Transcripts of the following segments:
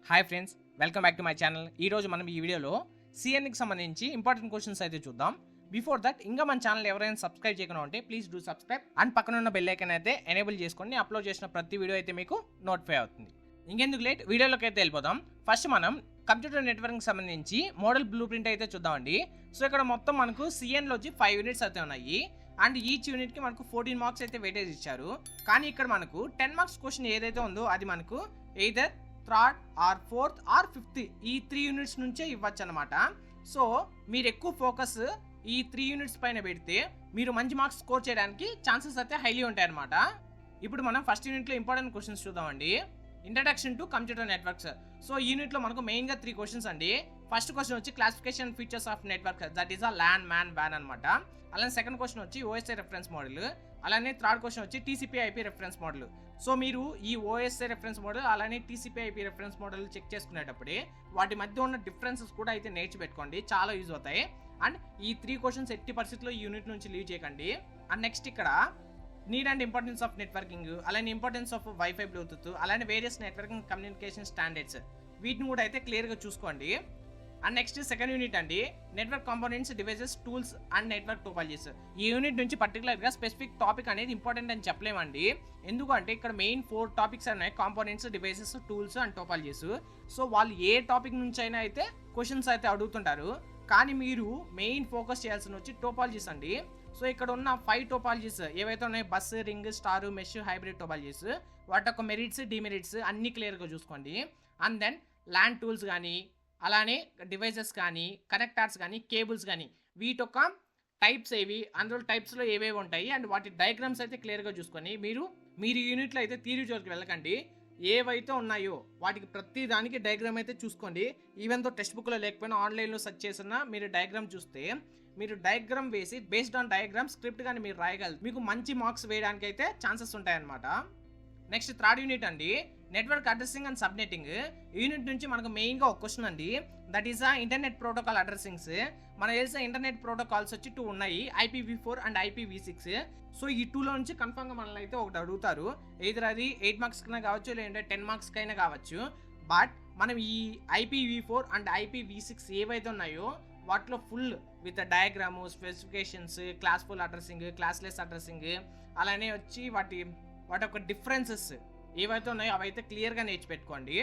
Hi friends, welcome back to my channel. ఈ రోజు మనం ఈ వీడియోలో సిఎన్కి సంబంధించి ఇంపార్టెంట్ క్వశ్చన్స్ అయితే చూద్దాం. బిఫోర్ దట్ ఇంకా మన ఛానల్ ఎవరైనా సబ్స్క్రైబ్ చేయకుండా ఉంటే ప్లీజ్ డూ సబ్స్క్రైబ్ అండ్ పక్కన ఉన్న బెల్ ఐకాన్ అయితే ఎనేబుల్ చేసుకోండి. అప్లోడ్ చేసిన ప్రతి వీడియో అయితే మీకు నోటిఫై అవుతుంది. ఇంకెందుకు లేట్, వీడియోలోకి అయితే వెళ్ళిపోదాం. ఫస్ట్ మనం కంప్యూటర్ నెట్వర్క్కి సంబంధించి మోడల్ బ్లూ ప్రింట్ అయితే చూద్దామండి. సో ఇక్కడ మొత్తం మనకు సిఎన్లో వచ్చి 5 యూనిట్స్ అయితే ఉన్నాయి అండ్ ఈచ్ యూనిట్కి మనకు 14 మార్క్స్ అయితే వెయిటేజ్ ఇచ్చారు. కానీ ఇక్కడ మనకు 10 మార్క్స్ క్వశ్చన్ ఏదైతే ఉందో అది మనకు either third or fourth or fifth ఈ 3 యూనిట్స్ నుంచే ఇవ్వచ్చు అనమాట. సో మీరు ఎక్కువ ఫోకస్ ఈ 3 యూనిట్స్ పైన పెడితే మీరు మంచి మార్క్స్ స్కోర్ చేయడానికి ఛాన్సెస్ అయితే హైలీ ఉంటాయి అనమాట. ఇప్పుడు మనం ఫస్ట్ యూనిట్లో ఇంపార్టెంట్ క్వశ్చన్స్ చూద్దామండి. Introduction to computer networks. So ఈ యూనిట్లో మనకు మెయిన్గా 3 క్వశ్చన్స్ అండి. ఫస్ట్ క్వశ్చన్ వచ్చి classification features of network, that is a LAN MAN వ్యాన్ అనమాట. అలానే సెకండ్ క్వశ్చన్ వచ్చి ఓఎస్ఐ రెఫరెన్స్ మోడల్. అలానే థర్డ్ క్వశ్చన్ వచ్చి TCP IP reference model. So మీరు ఈ ఓఎస్ఐ రెఫరెన్స్ మోడల్ అలానే TCP IP reference model check చేసుకునేటప్పుడే వాటి మధ్య ఉన్న డిఫరెన్సెస్ కూడా అయితే నేర్చిపెట్టుకోండి, చాలా యూజ్ అవుతాయి. అండ్ ఈ 3 క్వశ్చన్స్ ఎట్టి పరిస్థితుల్లో ఈ యూనిట్ నుంచి లీవ్ చేయకండి. అండ్ నెక్స్ట్ ఇక్కడ need and importance of networking, అలానే ఇంపార్టెన్స్ ఆఫ్ వైఫై బ్లూటూత్, అలానే వేరియస్ నెట్వర్కింగ్ కమ్యూనికేషన్ స్టాండర్డ్స్, వీటిని కూడా అయితే క్లియర్గా చూసుకోండి. అండ్ నెక్స్ట్ సెకండ్ యూనిట్ అండి, network components, devices, tools and network topologies. ఈ యూనిట్ నుంచి పర్టికులర్గా స్పెసిఫిక్ టాపిక్ అనేది ఇంపార్టెంట్ అని చెప్పలేమండి. ఎందుకంటే ఇక్కడ మెయిన్ 4 టాపిక్స్ ఉన్నాయి, components, devices, tools and topologies. So వాళ్ళు ఏ టాపిక్ నుంచి అయినా అయితే క్వశ్చన్స్ అయితే అడుగుతుంటారు. కానీ మీరు మెయిన్ ఫోకస్ చేయాల్సిన వచ్చి టోపాలజీస్ అండి. సో ఇక్కడ ఉన్న 5 టోపాలజీస్ ఏవైతే ఉన్నాయో, bus, ring, star, mesh, hybrid topologies, వాటి యొక్క మెరిట్స్, డిమెరిట్స్ అన్ని క్లియర్గా చూసుకోండి. అండ్ దెన్ ల్యాండ్ టూల్స్ కానీ, అలానే డివైసెస్ కానీ, కనెక్టార్స్ కానీ, కేబుల్స్ కానీ, వీటి యొక్క టైప్స్ ఏవి, అందులో టైప్స్లో ఏవేవి ఉంటాయి అండ్ వాటి డయాగ్రామ్స్ అయితే క్లియర్గా చూసుకొని మీరు యూనిట్లో అయితే థియరీ జోలికి వెళ్ళకండి. ఏవైతే ఉన్నాయో వాటికి ప్రతి దానికి డయాగ్రామ్ అయితే చూసుకోండి. ఈవెన్ తో టెక్స్ట్ బుక్లో లేకపోయినా ఆన్లైన్లో సెర్చ్ చేసినా మీరు డయాగ్రామ్ చూస్తే మీరు డయాగ్రామ్ వేసి బేస్డ్ ఆన్ డయాగ్రామ్ స్క్రిప్ట్ కానీ మీరు రాయగలరు, మీకు మంచి మార్క్స్ వేయడానికి అయితే ఛాన్సెస్ ఉంటాయన్నమాట. నెక్స్ట్ థర్డ్ యూనిట్ అండి, నెట్వర్క్ అడ్రసింగ్ అండ్ సబ్నెటింగ్. యూనిట్ నుంచి మనకు మెయిన్గా ఒక క్వశ్చన్ అండి, దట్ ఈస్ ఇంటర్నెట్ ప్రోటోకాల్ అడ్రసింగ్స్. మనకు తెలిసిన ఇంటర్నెట్ ప్రోటోకాల్స్ వచ్చి 2 ఉన్నాయి, IPv4 అండ్ IPv6. సో ఈ 2లో నుంచి కన్ఫర్మ్గా మనల్ని అయితే ఒకటి అడుగుతారు, ఎయిదర్ అది 8 మార్క్స్ కైనా కావచ్చు లేదంటే 10 మార్క్స్ కైనా కావచ్చు. బట్ మనం ఈ IPv4 అండ్ IPv6 ఏవైతే ఉన్నాయో వాటిలో full with diagram, specifications, క్లాస్ఫుల్ addressing, classless addressing, అలానే వచ్చి వాటి యొక్క డిఫరెన్సెస్ ఏవైతే ఉన్నాయో అవైతే క్లియర్గా నేర్చిపెట్టుకోండి.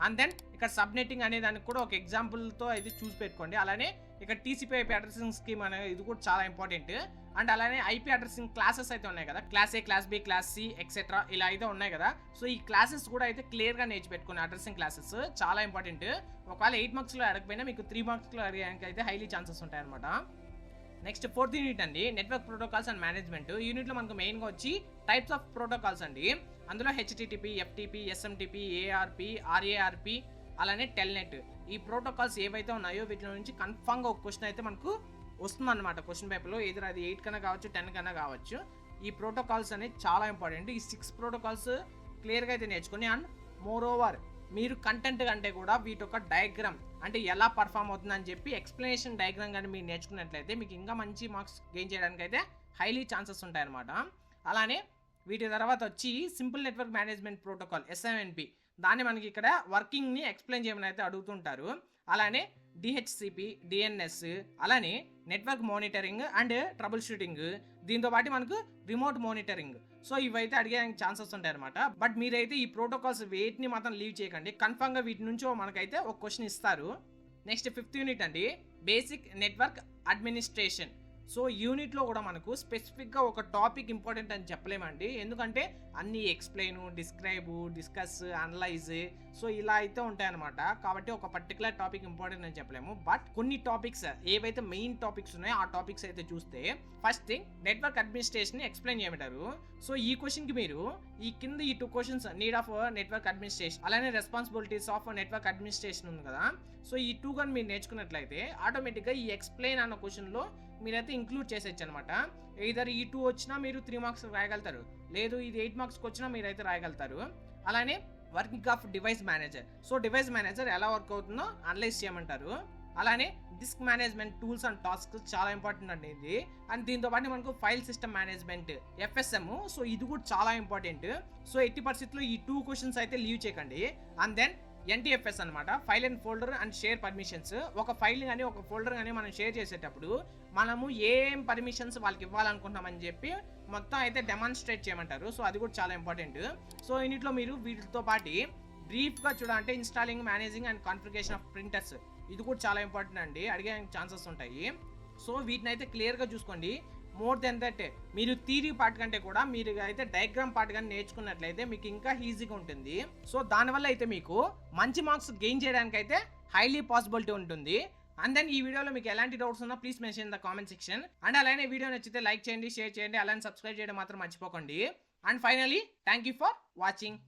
అండ్ దెన్ ఇక్కడ సబ్నెటింగ్ అనే దానికి కూడా ఒక ఎగ్జాంపుల్తో అయితే చూసి పెట్టుకోండి. అలానే ఇక్కడ టీసీపీ ఐపీ అడ్రసింగ్ స్కీమ్ అనేది ఇది కూడా చాలా ఇంపార్టెంట్. అండ్ అలానే ఐపీ అడ్రసింగ్ క్లాసెస్ అయితే ఉన్నాయి కదా, class A, class B, class C etcetera ఇలా అయితే ఉన్నాయి కదా. సో ఈ క్లాసెస్ కూడా అయితే క్లియర్గా నేర్చిపెట్టుకోండి. అడ్రసింగ్ క్లాసెస్ చాలా ఇంపార్టెంట్. ఒకవేళ 8 మార్క్స్లో అడగకపోయినా మీకు 3 మార్క్స్లో అడిగడానికి అయితే హైలీ ఛాన్సెస్ ఉంటాయి అనమాట. నెక్స్ట్ ఫోర్త్ యూనిట్ అండి, నెట్వర్క్ ప్రోటోకాల్స్ అండ్ మేనేజ్మెంట్. యూనిట్లో మనకు మెయిన్గా వచ్చి టైప్స్ ఆఫ్ ప్రోటోకాల్స్ అండి. అందులో HTTP, FTP, SMTP, ARP, RARP, అలానే టెల్నెట్. ఈ ప్రోటోకాల్స్ ఏవైతే ఉన్నాయో వీటి నుంచి కన్ఫామ్గా ఒక క్వశ్చన్ అయితే మనకు వస్తుంది అనమాట క్వశ్చన్ పేపర్లో. ఎదురు అది 8 కన్నా కావచ్చు, 10 కన్నా కావచ్చు. ఈ ప్రోటోకాల్స్ అనేది చాలా ఇంపార్టెంట్. ఈ 6 ప్రోటోకాల్స్ క్లియర్గా అయితే నేర్చుకుని అండ్ మోర్ ఓవర్ మీరు కంటెంట్ కంటే కూడా వీటి యొక్క డయాగ్రామ్ అంటే ఎలా పర్ఫామ్ అవుతుందని చెప్పి ఎక్స్ప్లెనేషన్ డయాగ్రామ్ కానీ మీరు నేర్చుకున్నట్లయితే మీకు ఇంకా మంచి మార్క్స్ గెయిన్ చేయడానికి అయితే హైలీ ఛాన్సెస్ ఉంటాయన్నమాట. అలానే వీటి తర్వాత వచ్చి simple network management protocol, SNMP. దాన్ని మనకి ఇక్కడ వర్కింగ్ని ఎక్స్ప్లెయిన్ చేయమని అయితే అడుగుతుంటారు. అలానే DHCP, DNS, అలానే network monitoring and trouble shooting, దీంతో పాటు మనకు రిమోట్ మానిటరింగ్. సో ఇవైతే అడిగేదానికి ఛాన్సెస్ ఉంటాయి అనమాట. బట్ మీరైతే ఈ ప్రోటోకాల్స్ వేటిని మాత్రం లీవ్ చేయకండి, కన్ఫామ్గా వీటి నుంచో మనకైతే ఒక క్వశ్చన్ ఇస్తారు. నెక్స్ట్ 5th యూనిట్ అండి, బేసిక్ నెట్వర్క్ అడ్మినిస్ట్రేషన్. సో యూనిట్లో కూడా మనకు స్పెసిఫిక్గా ఒక టాపిక్ ఇంపార్టెంట్ అని చెప్పలేమండి, ఎందుకంటే అన్ని explain, describe, discuss, analyse, so ఇలా అయితే ఉంటాయన్నమాట. కాబట్టి ఒక పర్టికులర్ టాపిక్ ఇంపార్టెంట్ అని చెప్పలేము. బట్ కొన్ని టాపిక్స్ ఏవైతే మెయిన్ టాపిక్స్ ఉన్నాయో ఆ టాపిక్స్ అయితే చూస్తే first thing network administration explain చేయమంటారు. సో ఈ క్వశ్చన్కి మీరు ఈ కింద ఈ 2 questions, need of network administration అలానే రెస్పాన్సిబిలిటీస్ ఆఫ్ నెట్వర్క్ అడ్మినిస్ట్రేషన్ ఉంది కదా. సో ఈ 2 కానీ మీరు నేర్చుకున్నట్లయితే ఆటోమేటిక్గా ఈ ఎక్స్ప్లెయిన్ అన్న క్వశ్చన్లో మీరైతే ఇంక్లూడ్ చేసేయచ్చు అనమాట. ఎయిదర్ ఈ 2 వచ్చినా మీరు 3 మార్క్స్ రాయగలుగుతారు, లేదు ఇది 8 మార్క్స్కి వచ్చినా మీరైతే రాయగలుగుతారు. అలానే working of device manager. So device manager ఎలా వర్క్ అవుతుందో అనలైజ్ చేయమంటారు. అలానే disk management tools and tasks చాలా ఇంపార్టెంట్ అండి ఇది. అండ్ దీంతో పాటు మనకు file system management, FSM. So ఇది కూడా చాలా ఇంపార్టెంట్. సో ఎట్టి పరిస్థితుల్లో ఈ 2 క్వశ్చన్స్ అయితే లీవ్ చేయకండి. అండ్ దెన్ ఎన్టీఎఫ్ఎస్ అనమాట, file and folder and share permissions. ఒక ఫైల్ కానీ ఒక ఫోల్డర్ కానీ మనం షేర్ చేసేటప్పుడు మనము ఏం పర్మిషన్స్ వాళ్ళకి ఇవ్వాలనుకుంటున్నామని చెప్పి మొత్తం అయితే డెమాన్స్ట్రేట్ చేయమంటారు. సో అది కూడా చాలా ఇంపార్టెంట్. సో ఇన్నిట్లో మీరు వీటితో పాటు బ్రీఫ్గా చూడాలంటే installing, managing and configuration of printers, ఇది కూడా చాలా ఇంపార్టెంట్ అండి, అడిగే ఛాన్సెస్ ఉంటాయి. సో వీటిని అయితే క్లియర్గా చూసుకోండి. మోర్ దెన్ దట్ మీరు థియరీ పార్ట్ కంటే కూడా మీరు అయితే డయాగ్రామ్ పార్ట్ కానీ నేర్చుకున్నట్లయితే మీకు ఇంకా ఈజీగా ఉంటుంది. సో దానివల్ల అయితే మీకు మంచి మార్క్స్ గెయిన్ చేయడానికి అయితే హైలీ పాసిబిలిటీ ఉంటుంది. అండ్ దెన్ ఈ వీడియోలో మీకు ఎలాంటి డౌట్స్ ఉన్నా please mention in the comment section. And అలానే వీడియో నచ్చితే లైక్ చేయండి, షేర్ చేయండి, అలానే సబ్స్క్రైబ్ చేయడం మాత్రం మర్చిపోకండి. And finally thank you for watching.